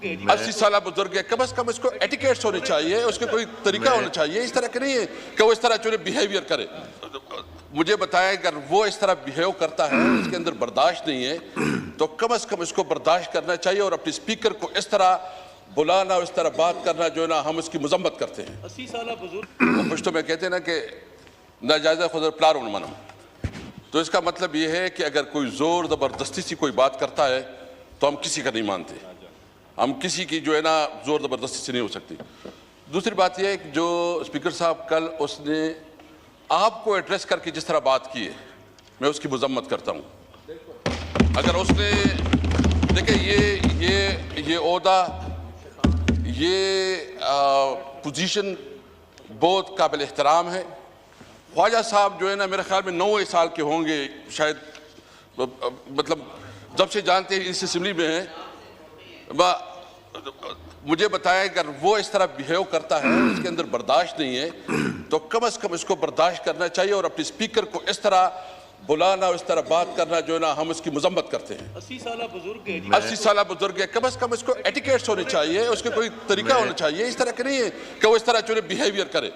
80 साल बुजुर्ग है, कम से कम इसको एटिकेट्स होने चाहिए, उसके कोई तरीका होना चाहिए। इस तरह के नहीं है कि वो इस तरह जो बिहेवियर करे। मुझे बताया अगर वो इस तरह बिहेव करता है, इसके अंदर बर्दाश्त नहीं है, तो कम से कम इसको बर्दाश्त करना चाहिए। और अपने स्पीकर को इस तरह बुलाना, इस तरह बात करना जो है ना, हम उसकी मजम्मत करते हैं। 80 साल बुजुर्ग कुछ तो मैं कहते हैं ना कि नाजायज़ खुद प्लार मनम, तो इसका मतलब ये है कि अगर कोई जोर ज़बरदस्ती से कोई बात करता है तो हम किसी का नहीं मानते, हम किसी की जो है ना जोर ज़बरदस्ती से नहीं हो सकती। दूसरी बात यह है कि जो स्पीकर साहब कल उसने आपको एड्रेस करके जिस तरह बात की है, मैं उसकी मजम्मत करता हूँ। अगर उसने देखिए ये ओहदा, ये पोजीशन बहुत काबिल एहतराम है। ख्वाजा साहब जो है ना मेरे ख्याल में 9 साल के होंगे शायद, मतलब जब से जानते हैं इस असेंबली में हैं। मुझे बताया अगर वो इस तरह बिहेव करता है, इसके अंदर बर्दाश्त नहीं है, तो कम से कम इसको बर्दाश्त करना चाहिए। और अपने स्पीकर को इस तरह बुलाना, इस तरह बात करना जो है ना, हम उसकी मजम्मत करते हैं। 80 साल बुजुर्ग है, 80 साल बुजुर्ग है, कम से कम इसको एटिकेट्स होने चाहिए, उसके कोई तरीका होना चाहिए। इस तरह के नहीं है कि वो इस तरह जो बिहेवियर करे।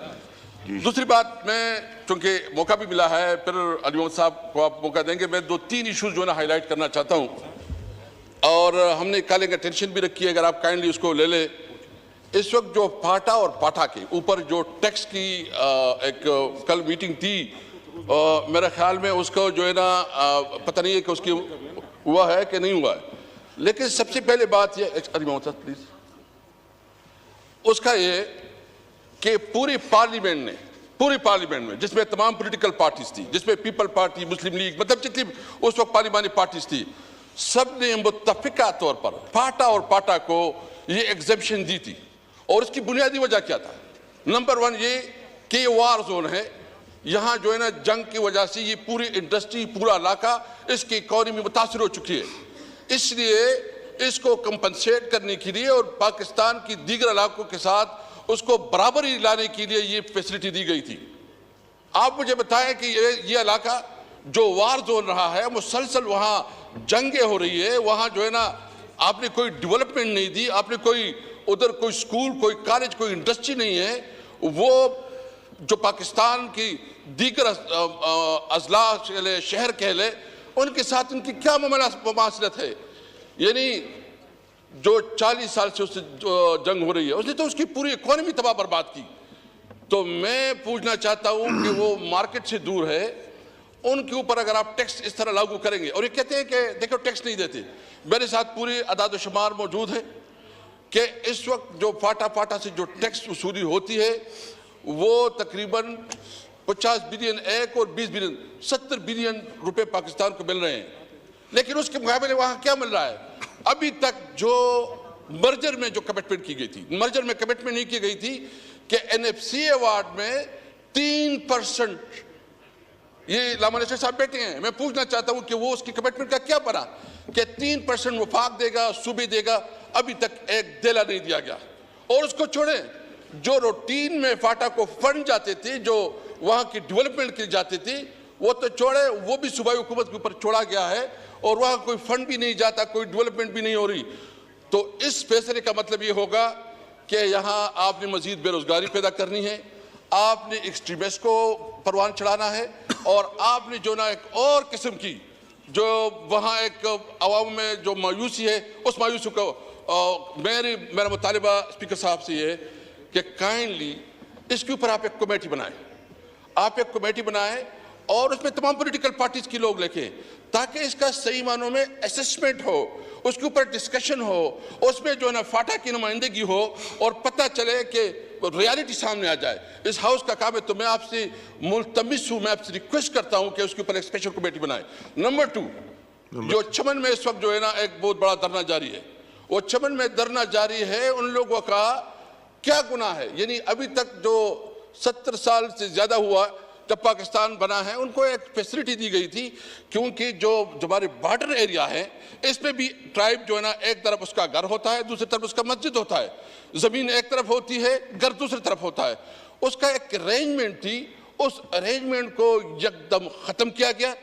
दूसरी बात, मैं चूंकि मौका भी मिला है, फिर अली मोहम्मद साहब को आप मौका देंगे, मैं 2-3 इशूज जो है ना हाईलाइट करना चाहता हूँ। और हमने कॉलिंग अटेंशन भी रखी है, अगर आप काइंडली उसको ले ले। इस वक्त जो फाटा और पाटा के ऊपर जो टैक्स की एक कल मीटिंग थी, मेरे ख्याल में उसको जो है ना पता नहीं है कि उसकी हुआ है कि नहीं हुआ है। लेकिन सबसे पहले बात यह, अली मोहम्मद साहब प्लीज, उसका ये कि पूरी पार्लियामेंट में जिसमें तमाम पॉलिटिकल पार्टीज थी, जिसमें पीपल पार्टी, मुस्लिम लीग, मतलब जितनी उस वक्त पार्लियामानी पार्टीज थी, सब ने मुत्तफिका तौर पर फाटा और पाटा को ये एग्जेम्पशन दी थी। और उसकी बुनियादी वजह क्या था? नंबर 1 ये कि ये वार जोन है, यहाँ जो है ना जंग की वजह से ये पूरी इंडस्ट्री, पूरा इलाका, इसकी इकॉनमी मुतासर हो चुकी है। इसलिए इसको कंपनसेट करने के लिए और पाकिस्तान की दीगर इलाकों के साथ उसको बराबरी लाने के लिए ये फैसिलिटी दी गई थी। आप मुझे बताएं कि ये इलाका जो वार जोन रहा है, मुसलसल वहाँ जंगें हो रही है, वहाँ जो है ना आपने कोई डेवलपमेंट नहीं दी, आपने कोई उधर कोई स्कूल, कोई कॉलेज, कोई इंडस्ट्री नहीं है। वो जो पाकिस्तान की दीगर अजला शहर कह ले, उनके साथ इनकी क्या मुमासलत है? यानी जो 40 साल से उससे जंग हो रही है, उसने तो उसकी पूरी इकॉनमी तबाह बर्बाद की। तो मैं पूछना चाहता हूं कि वो मार्केट से दूर है, उनके ऊपर अगर आप टैक्स इस तरह लागू करेंगे, और ये कहते हैं कि देखो टैक्स नहीं देते, मेरे साथ पूरी अदाद शुमार मौजूद है कि इस वक्त जो फाटा से जो टैक्स वसूली होती है वो तकरीबन 50 बिलियन एक और 20 बिलियन 70 बिलियन रुपए पाकिस्तान को मिल रहे हैं। लेकिन उसके मुकाबले वहां क्या मिल रहा है? अभी तक जो मर्जर में जो कमिटमेंट की गई थी, मर्जर में कमिटमेंट नहीं की गई थी कि एनएफसी अवार्ड में 3%, ये लामानेश्वर साहब बैठे हैं, मैं पूछना चाहता हूं कि वो उसकी कमिटमेंट का क्या बना कि 3% वफाक देगा, सूबे देगा। अभी तक एक देला नहीं दिया गया। और उसको छोड़ें, जो रूटीन में फाटा को फंड जाते थे, जो वहां की डेवलपमेंट के लिए जाते थे, वो तो छोड़े, वो भी सूबाई हुकूमत के ऊपर छोड़ा गया है और वहां कोई फंड भी नहीं जाता, कोई डेवलपमेंट भी नहीं हो रही। तो इस फैसले का मतलब ये होगा कि यहाँ आपने मजीद बेरोजगारी पैदा करनी है, आपने एक्सट्रीमिस्ट को परवान चढ़ाना है, और आपने जो ना एक और किस्म की जो वहाँ एक अवाम में जो मायूसी है, उस मायूसी को मेरा मुतालिबा स्पीकर साहब से ये है कि काइंडली इसके ऊपर आप एक कमेटी बनाएं, आप एक कमेटी बनाएं और उसमें तमाम पॉलिटिकल पार्टीज के लोग लिखें, ताकि इसका सही मानों में असेसमेंट हो, उसके ऊपर डिस्कशन हो, उसमें जो है ना फाटा की नुमाइंदगी हो और पता चले कि रियलिटी सामने आ जाए। इस हाउस का काम है। तो मैं आपसे मुल्तमिस हूँ, मैं आपसे रिक्वेस्ट करता हूँ कि उसके ऊपर एक स्पेशल कमेटी बनाए। नंबर 2, जो चमन में इस वक्त जो है ना एक बहुत बड़ा धरना जारी है, वो चमन में धरना जारी है, उन लोगों का क्या गुनाह है? यानी अभी तक जो 70 साल से ज्यादा हुआ जब पाकिस्तान बना है, उनको एक फैसिलिटी दी गई थी, क्योंकि जो हमारे बॉर्डर एरिया है इसमें भी ट्राइब जो है ना एक तरफ उसका घर होता है, दूसरी तरफ उसका मस्जिद होता है, जमीन एक तरफ होती है, घर दूसरी तरफ होता है। उसका एक अरेंजमेंट थी, उस अरेंजमेंट को एकदम खत्म किया गया,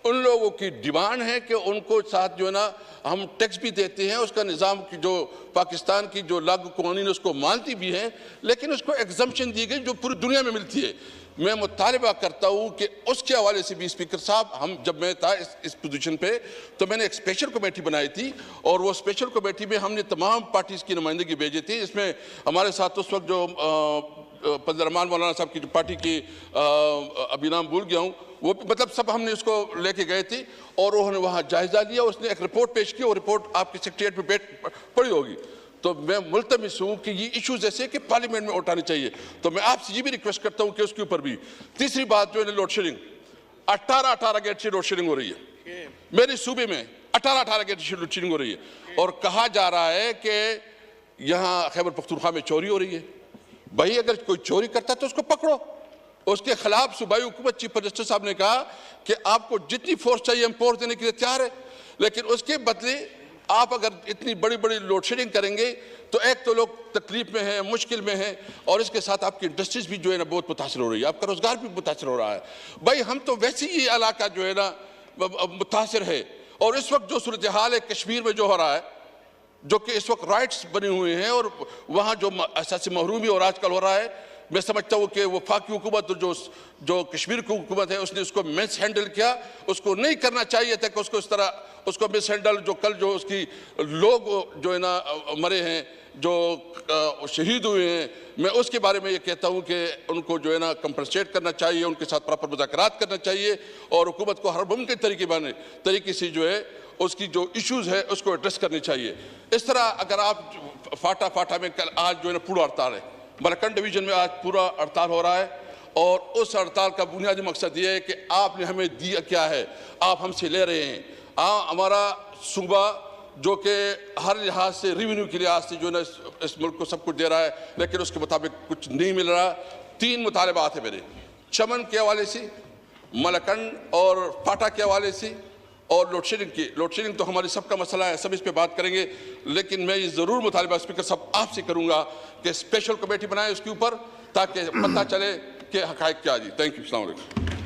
उन लोगों की डिमांड है कि उनको साथ जो है ना हम टैक्स भी देते हैं, उसका निज़ाम की जो पाकिस्तान की जो लागू कानून उसको मानती भी है, लेकिन उसको एग्जम्पशन दी गई जो पूरी दुनिया में मिलती है। मैं मुतालिबा करता हूँ कि उसके हवाले से भी स्पीकर साहब, जब मैं था इस पोजीशन पे, तो मैंने एक स्पेशल कमेटी बनाई थी और वो स्पेशल कमेटी में हमने तमाम पार्टीज़ की नुमाइंदगी भेजी थी। इसमें हमारे साथ उस वक्त जो पंजरमान मौलाना साहब की जो पार्टी की अभी नाम भूल गया हूँ, वो मतलब सब हमने उसको लेके गए थे और उन्होंने वहाँ जायज़ा लिया, उसने एक रिपोर्ट पेश की और रिपोर्ट आपके सेक्रेटरीट में पड़ी होगी। तो मैं मुल्तमिस हूँ कि ये इश्यूज ऐसे कि पार्लियामेंट में उठाने चाहिए। तो मैं आपसे ये भी रिक्वेस्ट करता हूँ कि उसके ऊपर भी। तीसरी बात जो है लोड शेडिंग, 18 गेट से लोड शेडिंग हो रही है मेरे सूबे में, 18 गेट से लोड शेडिंग हो रही है और कहा जा रहा है कि यहाँ खैबर पख्तूनख्वा में चोरी हो रही है। भाई अगर कोई चोरी करता है तो उसको पकड़ो, उसके खिलाफ सूबाई हुकूमत चीफ मिनिस्टर साहब ने कहा कि आपको जितनी फोर्स चाहिए हम फोर्स देने के लिए तैयार है, लेकिन उसके बदले आप अगर इतनी बड़ी बड़ी लोड शेडिंग करेंगे तो एक तो लोग तकलीफ में हैं, मुश्किल में हैं और इसके साथ आपकी इंडस्ट्रीज भी जो है ना बहुत मुतासर हो रही है, आपका रोजगार भी मुतासर हो रहा है। भाई हम तो वैसे ही ये इलाका जो है ना मुतासर है और इस वक्त जो सूरत हाल है कश्मीर में जो हो रहा है, जो कि इस वक्त राइट्स बने हुए हैं और वहाँ जो असासी महरूमी और आजकल हो रहा है, मैं समझता हूँ कि वफाकी हुकूमत जो कश्मीर की हुकूमत है उसने उसको मिस हैंडल किया, उसको नहीं करना चाहिए था कि उसको इस तरह उसको मिस हैंडल, जो कल जो उसकी लोग जो है ना मरे हैं, जो शहीद हुए हैं, मैं उसके बारे में ये कहता हूँ कि उनको जो है ना कंपनसेट करना चाहिए, उनके साथ प्रॉपर मुज़ाकरात करना चाहिए और हुकूमत को हर मुमकिन तरीके से जो है उसकी जो इश्यूज़ है उसको एड्रेस करनी चाहिए। इस तरह अगर आप फाटा में कल आज जो है ना पूरा हड़ताल है, मलकन डिवीज़न में आज पूरा हड़ताल हो रहा है और उस हड़ताल का बुनियादी मकसद ये है कि आपने हमें दिया क्या है, आप हमसे ले रहे हैं। हमारा सूबा जो कि हर लिहाज से रेवेन्यू के लिहाज से जो है ना इस मुल्क को सब कुछ दे रहा है, लेकिन उसके मुताबिक कुछ नहीं मिल रहा। 3 मुतालबात है मेरे, चमन के हवाले से, मलकन और फाटा के हवाले से और लोड शेडिंग की। लोड शेडिंग तो हमारी सबका मसला है, सब इस पे बात करेंगे, लेकिन मैं ये ज़रूर मुतालिबा स्पीकर साहब आपसे करूँगा कि स्पेशल कमेटी बनाए उसके ऊपर ताकि पता चले कि हक़ाइक़ क्या जी। थैंक यू, अस्सलाम वालेकुम।